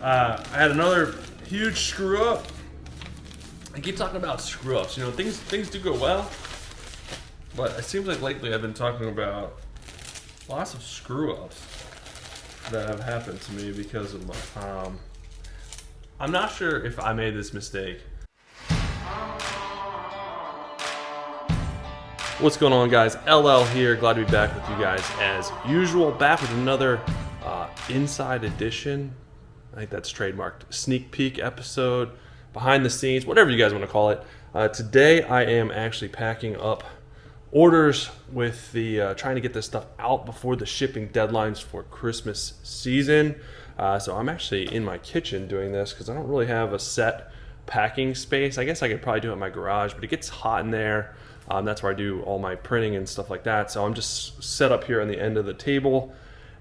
I had another huge screw up. I keep talking about screw ups. You know, things do go well, but it seems like lately I've been talking about lots of screw ups that have happened to me because of my. I'm not sure if I made this mistake. What's going on, guys? LL here. Glad to be back with you guys as usual. Back with another inside edition. I think that's trademarked. Sneak peek episode, behind the scenes, whatever you guys want to call it. Today I am actually packing up orders with the trying to get this stuff out before the shipping deadlines for Christmas season. So I'm actually in my kitchen doing this because I don't really have a set packing space. I guess I could probably do it in my garage, but it gets hot in there. That's where I do all my printing and stuff like that. So I'm just set up here on the end of the table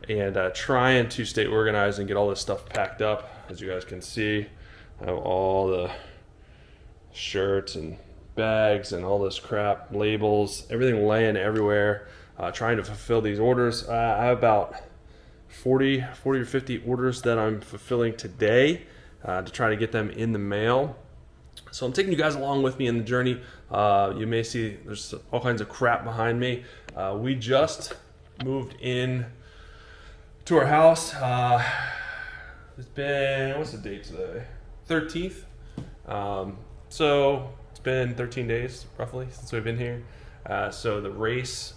and trying to stay organized and get all this stuff packed up. As you guys can see, I have all the shirts and bags and all this crap, labels, everything laying everywhere, trying to fulfill these orders. I have about 40 or 50 orders that I'm fulfilling today to try to get them in the mail. So I'm taking you guys along with me in the journey. You may see there's all kinds of crap behind me. We just moved in to our house. It's been, what's the date today? 13th. So it's been 13 days roughly since we've been here. So the race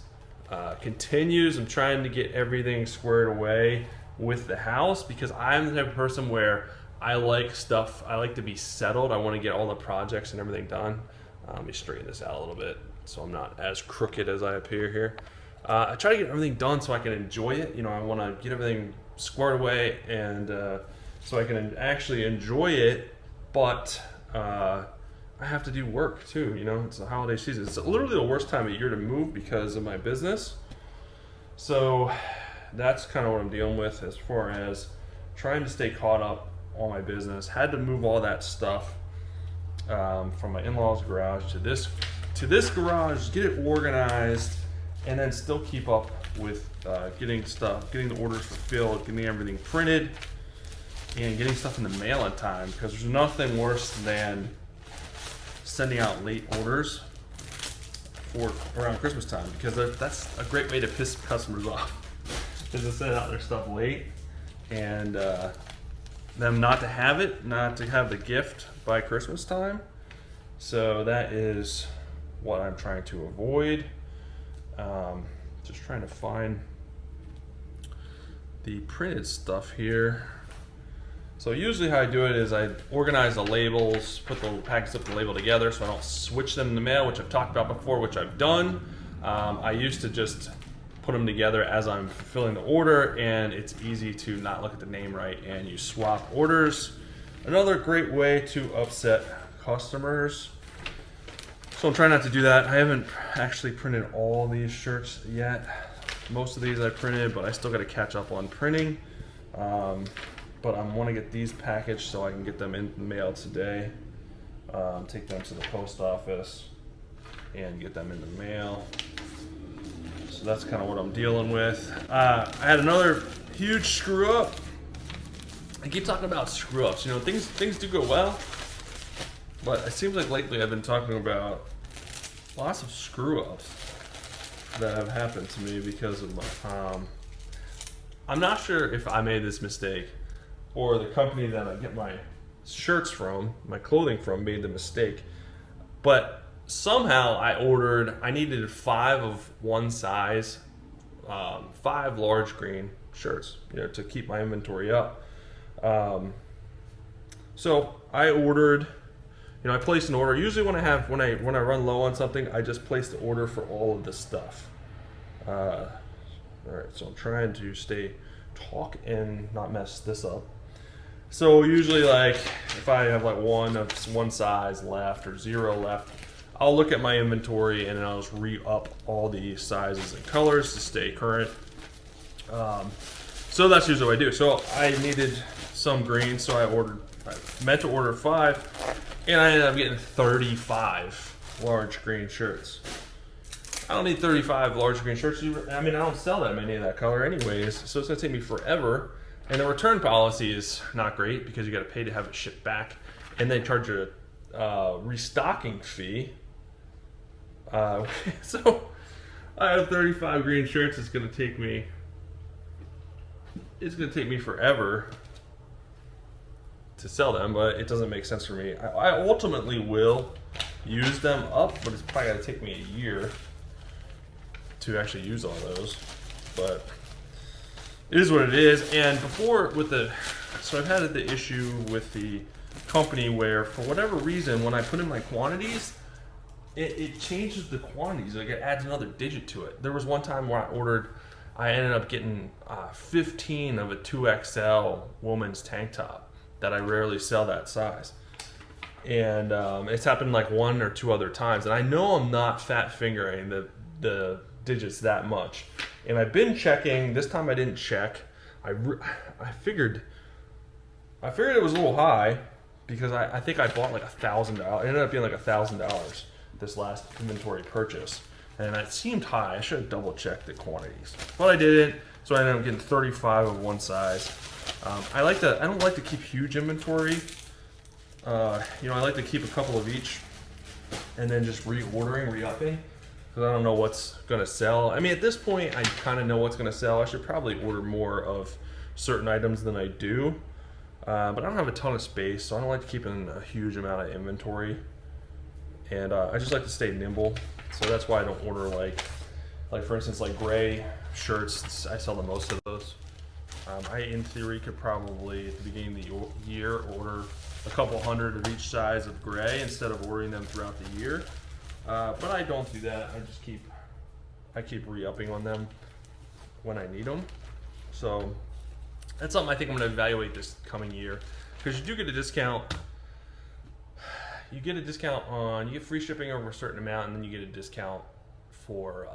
continues. I'm trying to get everything squared away with the house because I'm the type of person where I like to be settled. I want to get all the projects and everything done. Let me straighten this out a little bit so I'm not as crooked as I appear here. I try to get everything done so I can enjoy it. You know, I want to get everything squared away and so I can actually enjoy it, but I have to do work too. You know, it's the holiday season. It's literally the worst time of year to move because of my business. So that's kind of what I'm dealing with as far as trying to stay caught up on my business. Had to move all that stuff from my in-laws' garage to this garage, get it organized, and then still keep up with getting the orders fulfilled, getting everything printed, and getting stuff in the mail on time. Because there's nothing worse than sending out late orders for around Christmas time, because that's a great way to piss customers off, is to send out their stuff late and them not to have the gift by Christmas time. So that is what I'm trying to avoid. Just trying to find the printed stuff here. So usually how I do it is I organize the labels, put the packets of the label together so I don't switch them in the mail, which I've talked about before, which I've done. I used to just put them together as I'm fulfilling the order, and it's easy to not look at the name right and you swap orders. Another great way to upset customers. So I'm trying not to do that. I haven't actually printed all these shirts yet. Most of these I printed, but I still got to catch up on printing. But I want to get these packaged so I can get them in the mail today. Take them to the post office and get them in the mail. So that's kind of what I'm dealing with. I had another huge screw up. I keep talking about screw ups. You know, things do go well, but it seems like lately I've been talking about lots of screw ups that have happened to me because of my. I'm not sure if I made this mistake or the company that I get my shirts from, my clothing from, made the mistake, but somehow I needed 5 of one size, 5 large green shirts, you know, to keep my inventory up. So I ordered, you know, I placed an order. Usually when I run low on something, I just place the order for all of this stuff. All right, so I'm trying to talk and not mess this up. So usually, like, if I have like one size left or 0 left, I'll look at my inventory and then I'll just re-up all the sizes and colors to stay current. So that's usually what I do. So I needed some green, so I meant to order 5, and I ended up getting 35 large green shirts. I don't need 35 large green shirts. I mean, I don't sell that many of that color anyways, so it's gonna take me forever And the return policy is not great because you got to pay to have it shipped back, and they charge a restocking fee. So I have 35 green shirts. It's going to take me forever to sell them, but it doesn't make sense for me. I ultimately will use them up, but it's probably going to take me a year to actually use all those. But it is what it is. And before so I've had the issue with the company where, for whatever reason, when I put in my quantities, it changes the quantities. Like, it adds another digit to it. There was one time where I ended up getting 15 of a 2XL woman's tank top that I rarely sell that size. And it's happened like one or two other times. And I know I'm not fat fingering the digits that much. And I've been checking. This time I didn't check. I figured it was a little high because I think I bought like $1,000. It ended up being like $1,000 this last inventory purchase. And it seemed high. I should have double checked the quantities, but I didn't. So I ended up getting 35 of one size. I don't like to keep huge inventory. I like to keep a couple of each, and then just re-upping, because I don't know what's gonna sell. I mean, at this point, I kind of know what's gonna sell. I should probably order more of certain items than I do, but I don't have a ton of space, so I don't like to keep in a huge amount of inventory. And I just like to stay nimble. So that's why I don't order like for instance, like gray shirts. I sell the most of those. I, in theory, could probably at the beginning of the year order a couple hundred of each size of gray instead of ordering them throughout the year. But I don't do that. I keep re-upping on them when I need them. So that's something I think I'm going to evaluate this coming year, because you do get a discount. You get free shipping over a certain amount, and then you get a discount for,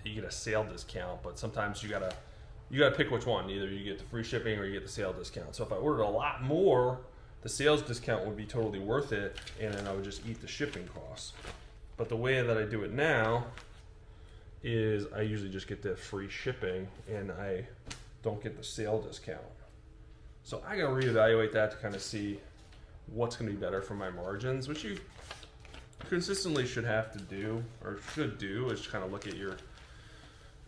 you get a sale discount, but sometimes you gotta pick which one. Either you get the free shipping or you get the sale discount. So if I ordered a lot more, the sales discount would be totally worth it, and then I would just eat the shipping costs. But the way that I do it now is I usually just get the free shipping, and I don't get the sale discount. So I gotta reevaluate that to kind of see what's going to be better for my margins, which you consistently should do, is kind of look at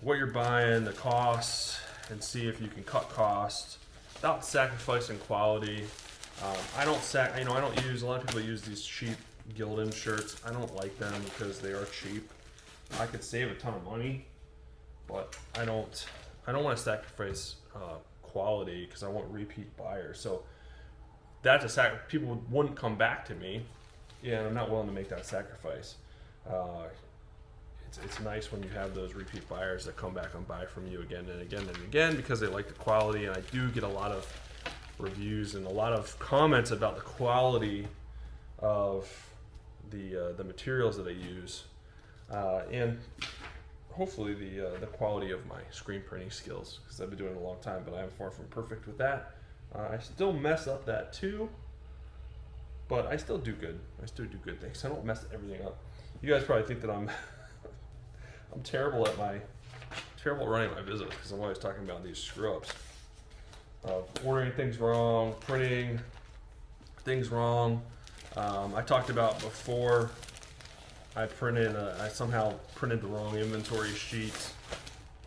what you're buying, the costs, and see if you can cut costs without sacrificing quality. I don't use, a lot of people use these cheap Gildan shirts. I don't like them because they are cheap. I could save a ton of money, but I don't want to sacrifice quality because I want repeat buyers. So that's people wouldn't come back to me, and I'm not willing to make that sacrifice. It's nice when you have those repeat buyers that come back and buy from you again and again and again because they like the quality, and I do get a lot of reviews and a lot of comments about the quality of the materials that I use, and hopefully the quality of my screen printing skills, because I've been doing it a long time, but I am far from perfect with that. I still mess up that too, but I still do good. I still do good things. I don't mess everything up. You guys probably think that I'm terrible at running my business, because I'm always talking about these screw ups of ordering things wrong, printing things wrong. I talked about before. I somehow printed the wrong inventory sheets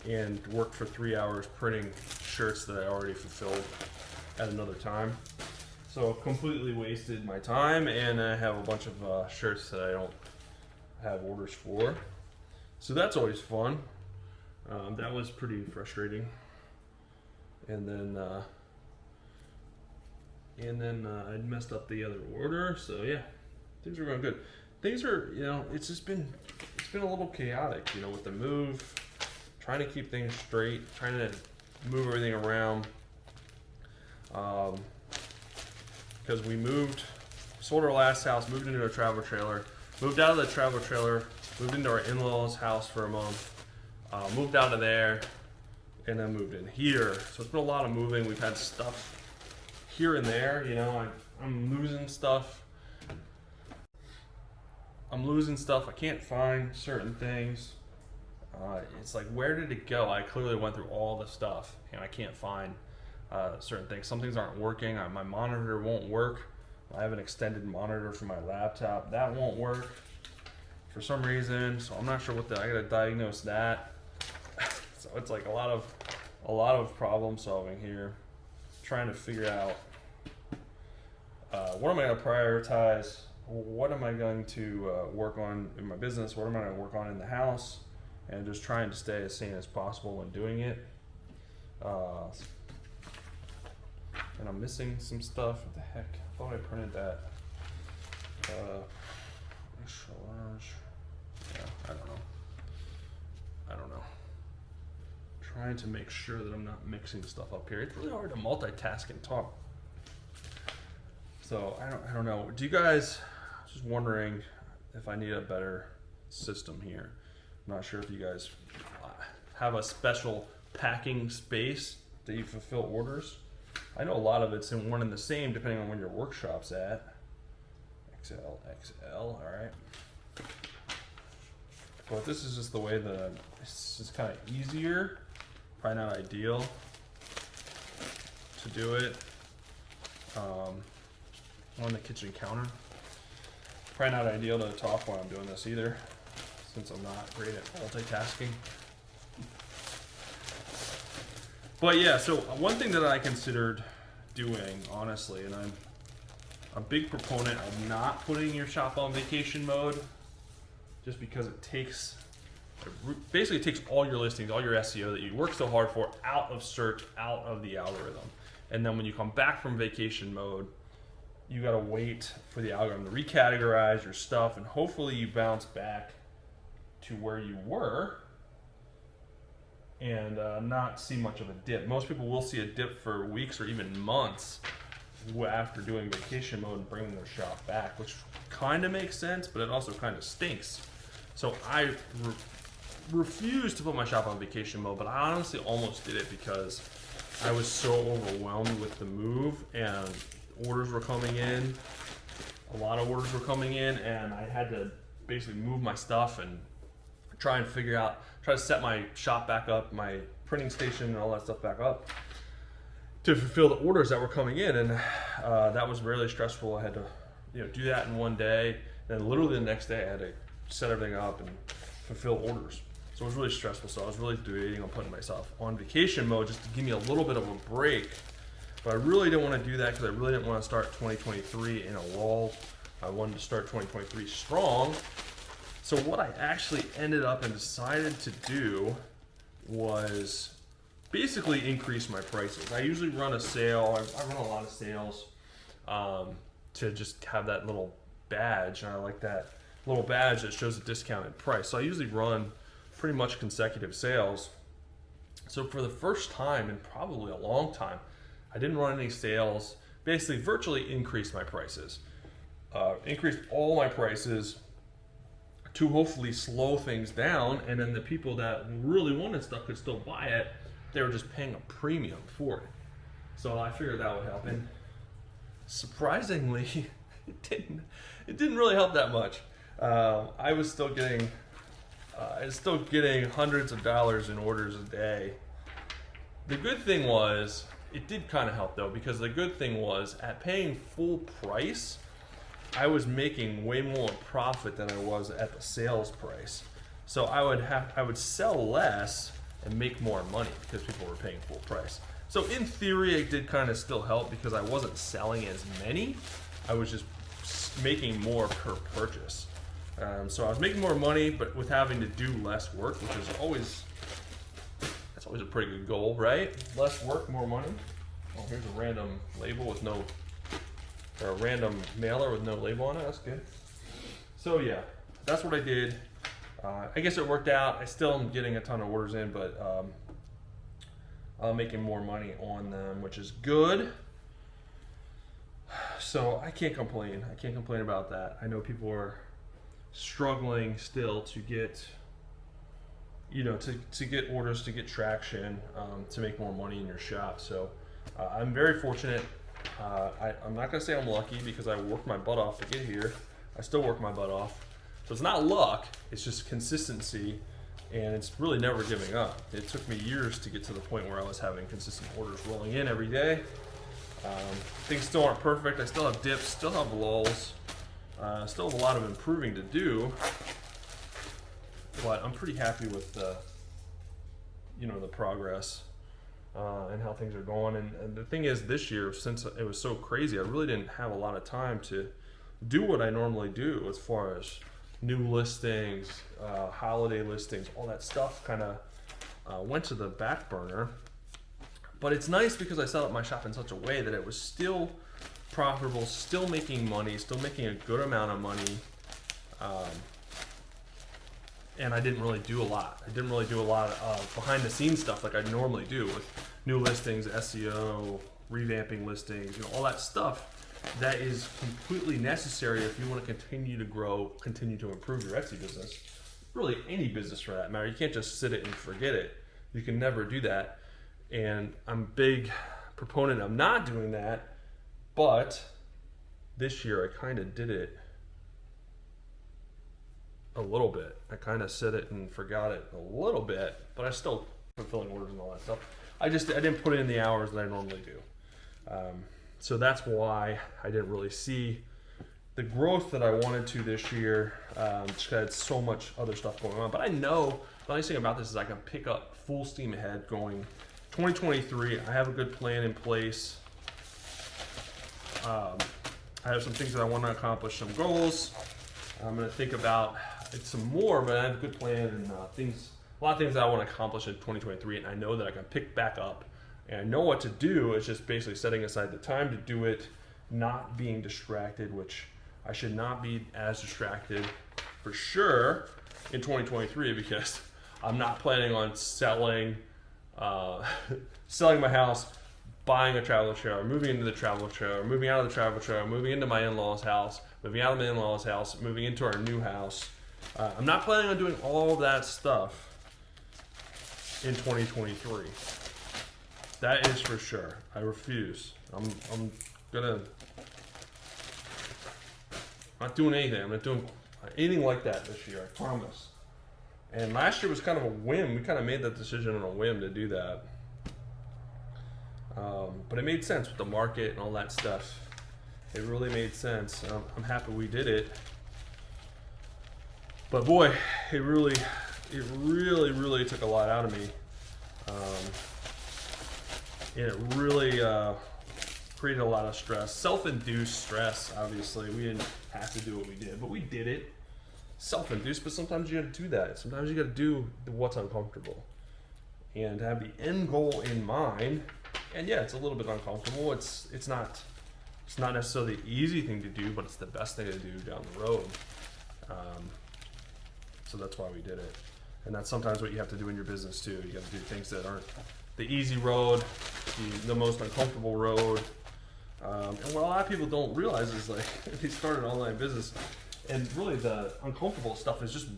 and worked for 3 hours printing shirts that I already fulfilled at another time. So completely wasted my time, and I have a bunch of shirts that I don't have orders for. So that's always fun. That was pretty frustrating. And then I messed up the other order. So yeah, things are going good. Things are, it's been a little chaotic, with the move, trying to keep things straight, trying to move everything around. Because we sold our last house, moved into a travel trailer, moved out of the travel trailer, moved into our in-laws' house for a month, moved out of there, and then moved in here. So it's been a lot of moving. We've had stuff here and there. I'm losing stuff. I can't find certain things. It's like, where did it go? I clearly went through all the stuff, and I can't find certain things. Some things aren't working. My monitor won't work. I have an extended monitor for my laptop. That won't work for some reason. So I'm not sure what I gotta diagnose that. So it's like a lot of problem solving here. Trying to figure out what am I going to prioritize? What am I going to work on in my business? What am I going to work on in the house? And just trying to stay as sane as possible when doing it. And I'm missing some stuff. What the heck? I thought I printed that. Extra large. Yeah, I don't know. Trying to make sure that I'm not mixing stuff up here. It's really hard to multitask and talk. So I don't know. Do you guys, just wondering if I need a better system here. I'm not sure if you guys have a special packing space that you fulfill orders. I know a lot of it's in one and the same depending on when your workshop's at. XL, all right. But this is just the way that it's just kind of easier. Probably not ideal to do it on the kitchen counter. Probably not ideal to talk while I'm doing this either, since I'm not great at multitasking. But yeah, so one thing that I considered doing, honestly, and I'm a big proponent of not putting your shop on vacation mode, just because it basically takes all your listings, all your SEO that you work so hard for out of search, out of the algorithm. And then when you come back from vacation mode, you gotta wait for the algorithm to recategorize your stuff, and hopefully you bounce back to where you were and not see much of a dip. Most people will see a dip for weeks or even months after doing vacation mode and bringing their shop back, which kind of makes sense, but it also kind of stinks. So I refused to put my shop on vacation mode, but I honestly almost did it because I was so overwhelmed with the move, and orders were coming in. A lot of orders were coming in, and I had to basically move my stuff and try to set my shop back up, my printing station and all that stuff back up to fulfill the orders that were coming in. And that was really stressful. I had to do that in one day, and literally the next day I had to set everything up and fulfill orders. So it was really stressful. So I was really debating on putting myself on vacation mode just to give me a little bit of a break. But I really didn't want to do that because I really didn't want to start 2023 in a lull. I wanted to start 2023 strong. So what I actually ended up and decided to do was basically increase my prices. I usually run a sale. I run a lot of sales to just have that little badge. And I like that little badge that shows a discounted price. So I usually run pretty much consecutive sales. So for the first time in probably a long time, I didn't run any sales, basically virtually increased my prices. Increased all my prices to hopefully slow things down, and then the people that really wanted stuff could still buy it. They were just paying a premium for it. So I figured that would help. And surprisingly, it didn't really help that much. I was still getting hundreds of dollars in orders a day. The good thing was, it did kind of help though, because the good thing was at paying full price, I was making way more profit than I was at the sales price. So I would sell less and make more money because people were paying full price. So in theory, it did kind of still help because I wasn't selling as many. I was just making more per purchase. So I was making more money, but with having to do less work, which is always a pretty good goal, right? Less work, more money. Oh, here's a random label with no, or a random mailer with no label on it. That's good. So yeah, that's what I did. I guess it worked out. I still am getting a ton of orders in, but I'm making more money on them, which is good. So I can't complain. I can't complain about that. I know people are struggling still to get, to get orders, to get traction, to make more money in your shop. So I'm very fortunate. I'm not gonna say I'm lucky because I worked my butt off to get here. I still work my butt off. So it's not luck, it's just consistency and it's really never giving up. It took me years to get to the point where I was having consistent orders rolling in every day. Things still aren't perfect. I still have dips, still have lulls, still have a lot of improving to do, but I'm pretty happy with the progress and how things are going. And the thing is, this year, since it was so crazy, I really didn't have a lot of time to do what I normally do as far as new listings, holiday listings, all that stuff kind of went to the back burner. But it's nice because I set up my shop in such a way that it was still profitable, still making money, still making a good amount of money. And I didn't really do a lot. I didn't really do a lot of behind the scenes stuff like I normally do with new listings, SEO, revamping listings, all that stuff that is completely necessary if you want to continue to grow, continue to improve your Etsy business. Really any business for that matter. You can't just sit it and forget it. You can never do that. And I'm a big proponent of not doing that, but this year I kind of did it a little bit. I kind of said it and forgot it a little bit, but I still fulfilling orders and all that stuff. I didn't put in the hours that I normally do. So that's why I didn't really see the growth that I wanted to this year. Just had so much other stuff going on. But I know the nice thing about this is I can pick up full steam ahead going 2023. I have a good plan in place. I have some things that I want to accomplish, some goals. I'm going to think about some more, but I have a good plan and a lot of things that I want to accomplish in 2023, and I know that I can pick back up, and I know what to do. It's just basically setting aside the time to do it, not being distracted, which I should not be as distracted for sure in 2023 because I'm not planning on selling my house, buying a travel trailer, moving into the travel trailer, moving out of the travel trailer, moving into my in-laws' house, moving out of my in-laws' house, moving into our new house. I'm not planning on doing all of that stuff in 2023. That is for sure. I refuse. I'm gonna not doing anything. I'm not doing anything like that this year. I promise. And last year was kind of a whim. We kind of made that decision on a whim to do that. But it made sense with the market and all that stuff. It really made sense. I'm happy we did it. But boy, it really took a lot out of me. And it really created a lot of stress. Self-induced stress, obviously. We didn't have to do what we did, but we did it. Self-induced, but sometimes you got to do that. Sometimes you got to do what's uncomfortable. And to have the end goal in mind, and yeah, it's a little bit uncomfortable. It's not necessarily the easy thing to do, but it's the best thing to do down the road. So that's why we did it. And that's sometimes what you have to do in your business too. You got to do things that aren't the easy road, the most uncomfortable road. And what a lot of people don't realize is like they start an online business, and really the uncomfortable stuff is just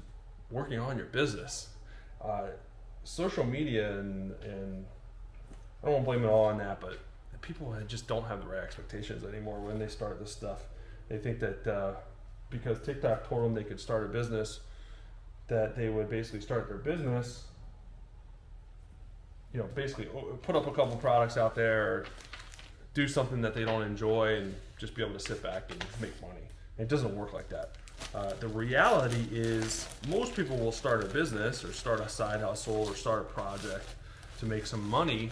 working on your business. Social media and I don't want to blame it all on that, but people just don't have the right expectations anymore when they start this stuff. They think that because TikTok told them they could start a business, that they would basically start their business, basically put up a couple products out there, or do something that they don't enjoy and just be able to sit back and make money. It doesn't work like that. The reality is most people will start a business or start a side hustle or start a project to make some money,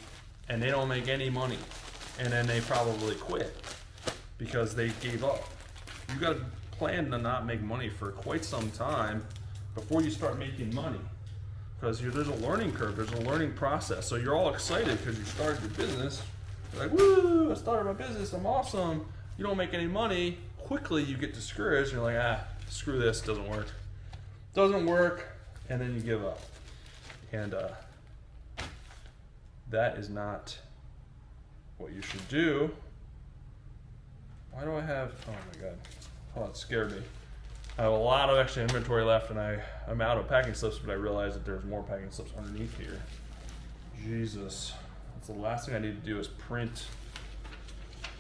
and they don't make any money. And then they probably quit because they gave up. You got to plan to not make money for quite some time before you start making money, because there's a learning curve, there's a learning process. So you're all excited because you started your business. You're like, woo, I started my business, I'm awesome. You don't make any money. Quickly you get discouraged and you're like, screw this, doesn't work. Doesn't work, and then you give up. And that is not what you should do. Why do I have, oh my God, oh, it scared me. I have a lot of extra inventory left, and I'm out of packing slips, but I realized that there's more packing slips underneath here. Jesus, that's the last thing I need to do is print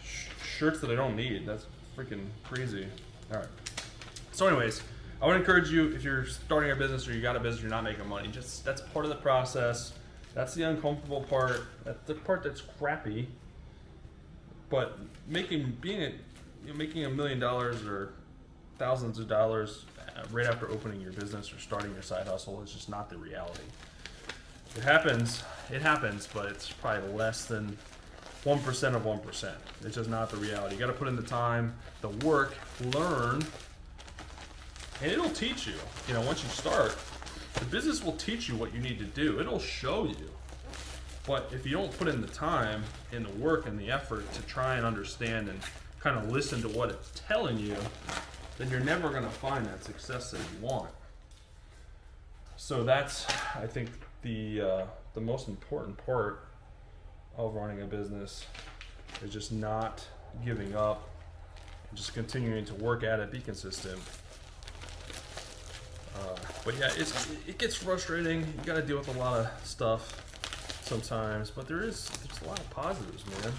shirts that I don't need. That's freaking crazy. All right. So anyways, I would encourage you, if you're starting a business or you got a business, you're not making money, just that's part of the process. That's the uncomfortable part. That's the part that's crappy. But making $1 million or thousands of dollars right after opening your business or starting your side hustle is just not the reality. It happens, but it's probably less than 1% of 1%. It's just not the reality. You got to put in the time, the work, learn, and it'll teach you. You know, once you start, the business will teach you what you need to do. It'll show you. But if you don't put in the time and the work and the effort to try and understand and kind of listen to what it's telling you, then you're never going to find that success that you want. So that's, I think, the most important part of running a business is just not giving up and just continuing to work at it, be consistent. But yeah, it gets frustrating. You got to deal with a lot of stuff sometimes, but there's a lot of positives, man.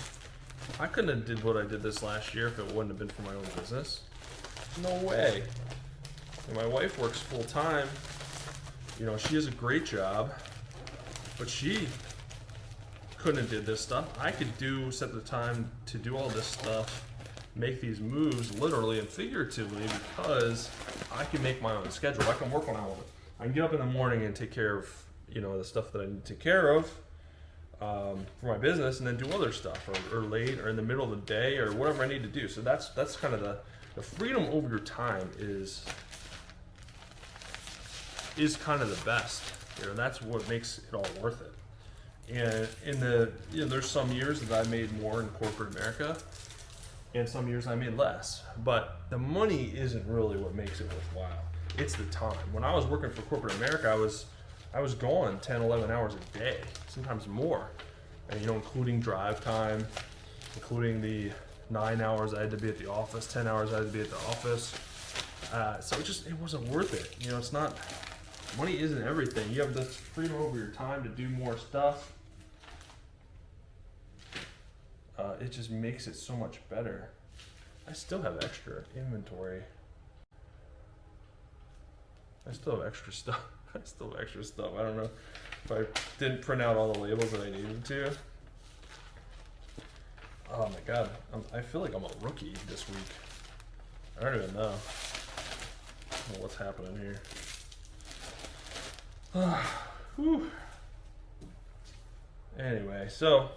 I couldn't have did what I did this last year if it wouldn't have been for my own business. No way. And my wife works full time. You know, she has a great job, but she couldn't have did this stuff. I could set the time to do all this stuff, make these moves literally and figuratively because I can make my own schedule. I can work when I want it. I can get up in the morning and take care of, you know, the stuff that I need to take care of for my business, and then do other stuff or late or in the middle of the day or whatever I need to do. So that's kind of the freedom over your time is kind of the best. You know, that's what makes it all worth it. And there's some years that I made more in corporate America, and some years I made less. But the money isn't really what makes it worthwhile. It's the time. When I was working for corporate America, I was gone 10, 11 hours a day, sometimes more. And, you know, including drive time, including the 9 hours I had to be at the office, 10 hours I had to be at the office. So it wasn't worth it. You know, it's not, money isn't everything. You have this freedom over your time to do more stuff. It just makes it so much better. I still have extra inventory. I still have extra stuff. I don't know if I didn't print out all the labels that I needed to. Oh my God, I feel like I'm a rookie this week. I don't even know what's happening here. Whew. Anyway, so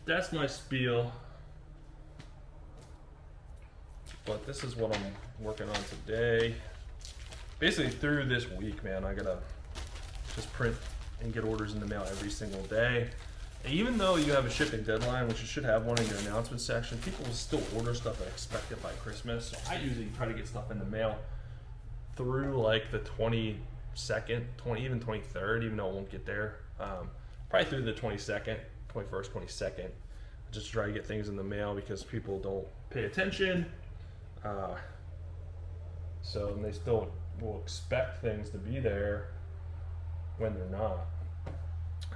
that's my spiel. But this is what I'm working on today. Basically through this week, man, I gotta just print and get orders in the mail every single day. And even though you have a shipping deadline, which you should have one in your announcement section, people will still order stuff and expect it by Christmas. So I usually try to get stuff in the mail through like the 22nd, even 23rd, even though it won't get there. Probably through the 22nd, 21st, 22nd. Just try to get things in the mail because people don't pay attention. So they still will expect things to be there when they're not.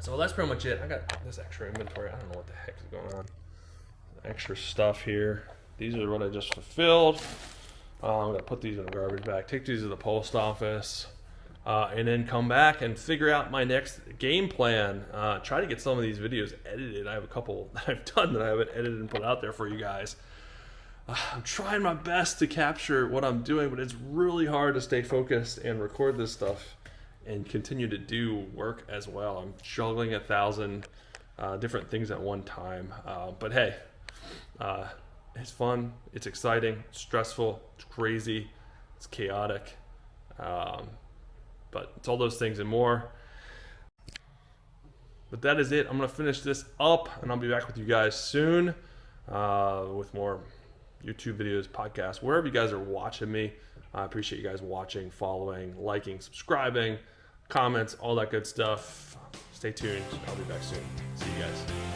So that's pretty much it. I got this extra inventory. I don't know what the heck is going on. Extra stuff here. These are what I just fulfilled. I'm gonna put these in a garbage bag, take these to the post office, and then come back and figure out my next game plan. Try to get some of these videos edited. I have a couple that I've done that I haven't edited and put out there for you guys. I'm trying my best to capture what I'm doing, but it's really hard to stay focused and record this stuff and continue to do work as well. I'm juggling 1,000 different things at one time. But hey, it's fun, it's exciting, it's stressful, it's crazy, it's chaotic. But it's all those things and more. But that is it. I'm gonna finish this up and I'll be back with you guys soon with more YouTube videos, podcasts, wherever you guys are watching me. I appreciate you guys watching, following, liking, subscribing, comments, all that good stuff. Stay tuned. I'll be back soon. See you guys.